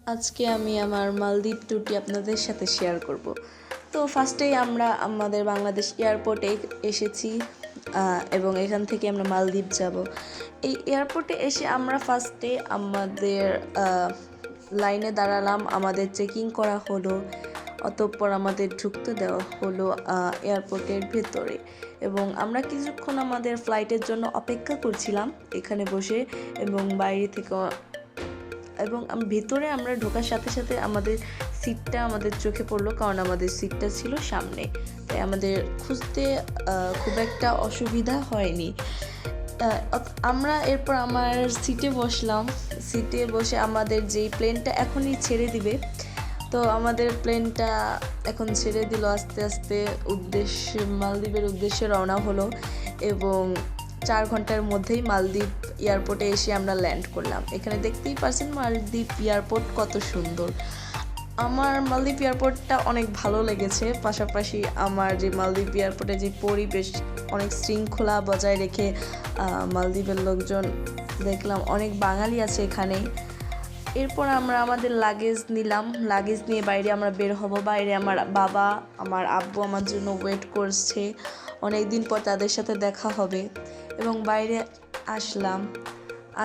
আজকে আমি আমার মালদ্বীপ ট্যুরটি আপনাদের সাথে শেয়ার করব। তো ফার্স্টেই আমরা আমাদের বাংলাদেশ এয়ারপোর্টে এসেছি এবং এখান থেকে আমরা মালদ্বীপ যাব। এই এয়ারপোর্টে এসে আমরা ফার্স্টে আমাদের লাইনে দাঁড়ালাম, আমাদের চেকিং করা হলো, অতঃপর আমাদের ঢুকতে দেওয়া হলো এয়ারপোর্টের ভেতরে এবং আমরা কিছুক্ষণ আমাদের ফ্লাইটের জন্য অপেক্ষা করছিলাম এখানে বসে এবং বাইরে থেকে এবং ভেতরে আমরা ঢোকার সাথে সাথে আমাদের সিটটা আমাদের চোখে পড়লো, কারণ আমাদের সিটটা ছিল সামনে, তাই আমাদের খুঁজতে খুব একটা অসুবিধা হয়নি। আমরা এরপর আমার সিটে বসলাম। সিটে বসে আমাদের যেই প্লেনটা এখনই ছেড়ে দিবে, তো আমাদের প্লেনটা এখন ছেড়ে দিল আস্তে আস্তে, মালদ্বীপের উদ্দেশ্যে রওনা হলো এবং 4 ঘন্টার মধ্যেই মালদ্বীপ এয়ারপোর্টে এসে আমরা ল্যান্ড করলাম। এখানে দেখতেই পাচ্ছেন মালদ্বীপ এয়ারপোর্ট কত সুন্দর। আমার মালদ্বীপ এয়ারপোর্টটা অনেক ভালো লেগেছে, পাশাপাশি আমার যে মালদ্বীপ এয়ারপোর্টে যে পরিবেশ, অনেক শৃঙ্খলা বজায় রেখে মালদ্বীপের লোকজন দেখলাম, অনেক বাঙালি আছে এখানে। এরপর আমরা আমাদের লাগেজ নিলাম, লাগেজ নিয়ে বাইরে আমরা বের হব। বাইরে আমার বাবা, আমার আব্বু আমার জন্য ওয়েট করছে, অনেক দিন পর তাদের সাথে দেখা হবে এবং বাইরে আসলাম।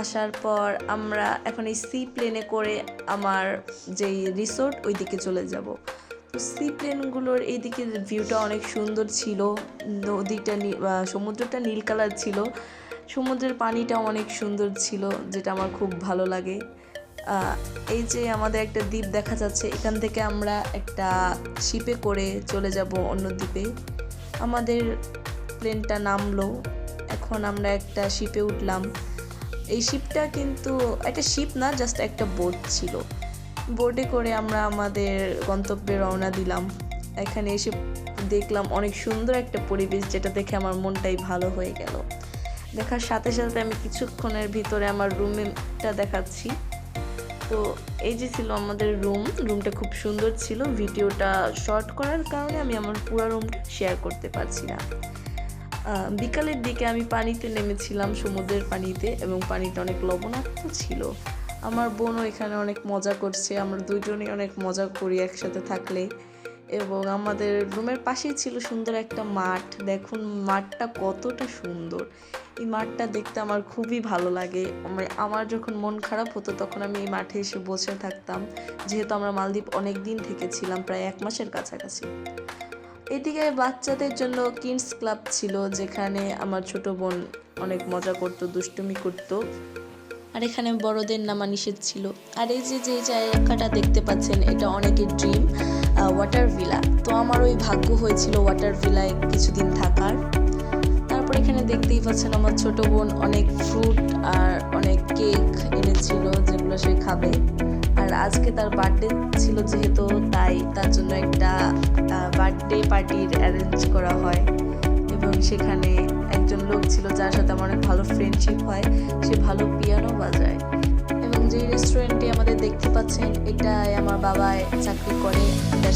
আসার পর আমরা এখন এই সি প্লেনে করে আমার যেই রিসোর্ট ওই দিকে চলে যাব। তো সি প্লেনগুলোর এই দিকের ভিউটা অনেক সুন্দর ছিল, নদীটা সমুদ্রটা নীল কালার ছিল, সমুদ্রের পানিটা অনেক সুন্দর ছিল, যেটা আমার খুব ভালো লাগে। এই যে আমাদের একটা দ্বীপ দেখা যাচ্ছে, এখান থেকে আমরা একটা শিপে করে চলে যাব অন্য দ্বীপে। আমাদের প্লেনটা নামলো, এখন আমরা একটা শিপে উঠলাম। এই শিপটা কিন্তু একটা শিপ না, জাস্ট একটা বোট ছিল। বোটে করে আমরা আমাদের গন্তব্যে রওনা দিলাম। এখানে এসে দেখলাম অনেক সুন্দর একটা পরিবেশ, যেটা দেখে আমার মনটাই ভালো হয়ে গেল। দেখার সাথে সাথে আমি কিছুক্ষণের ভিতরে আমার রুমটা দেখাচ্ছি। তো এই যে ছিল আমাদের রুমটা খুব সুন্দর ছিল। ভিডিওটা শর্ট করার কারণে আমি আমার পুরো রুমটা শেয়ার করতে পারছি না। বিকালের দিকে আমি পানিতে নেমেছিলাম, সমুদ্রের পানিতে, এবং পানিটা অনেক লবণাক্ত ছিল। আমার বোনও এখানে অনেক মজা করছে, আমরা দুজনেই অনেক মজা করি একসাথে থাকলে। এবং আমাদের রুমের পাশেই ছিল সুন্দর একটা মাঠ। দেখুন মাঠটা কতটা সুন্দর, এই মাঠটা দেখতে আমার খুবই ভালো লাগে। আমার যখন মন খারাপ হতো তখন আমি এই মাঠে এসে বসে থাকতাম, যেহেতু আমরা মালদ্বীপ অনেক দিন থেকে ছিলাম, প্রায় 1 মাসের কাছাকাছি। এদিকে বাচ্চাদের জন্য কিডস ক্লাব ছিল, যেখানে আমার ছোট বোন অনেক মজা করতো, দুষ্টুমি করতো, আর এখানে বড়দের নামা নিষেধ ছিল। আর এই যে জায়গাটা দেখতে পাচ্ছেন, এটা অনেকের ড্রিম, ওয়াটার ভিলা। তো আমার ওই ভাগ্য হয়েছিল ওয়াটার ভিলায় কিছুদিন থাকার। তারপর এখানে দেখতেই পাচ্ছেন আমার ছোট বোন অনেক ফ্রুট আর অনেক কেক এনেছিল, যেগুলো সে খাবে। আর আজকে তার বার্থডে ছিল যেহেতু, তাই তার জন্য একটা বার্থডে পার্টির অ্যারেঞ্জ করা হয় এবং সেখানে একজন লোক ছিল যার সাথে আমার অনেক ভালো ফ্রেন্ডশিপ হয়, সে ভালো পিয়ানো বাজায়। এবং যেই রেস্টুরেন্টে আমাদের দেখতে পাচ্ছেন, এটাই আমার বাবাই চাকরি করে, এটার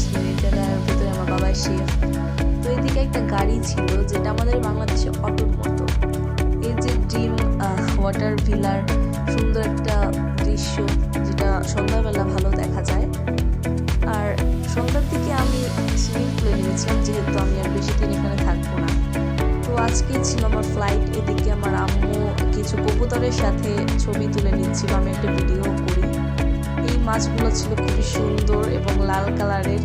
ভিতরে আমার বাবাই শেফ। তো এদিকে একটা গাড়ি ছিল, যেটা আমাদের বাংলাদেশে অটোর মতো। এই যে ড্রিম ওয়াটার ভিলার সুন্দর একটা দৃশ্য, যেটা সন্ধ্যাবেলা ভালো দেখা যায়। আর সন্ধ্যার দিকে আমি সুইমিং পুলে নিয়েছিলাম, যেহেতু আমি আর বেশি দিন এখানে থাকবো না। তো আজকে ছিল আমার ফ্লাইট। এদিকে আমার আম্মু কিছু কবুতরের সাথে ছবি তুলে নিচ্ছিল, আমি একটা ভিডিও করি। এই মাছগুলো ছিল খুবই সুন্দর এবং লাল কালারের।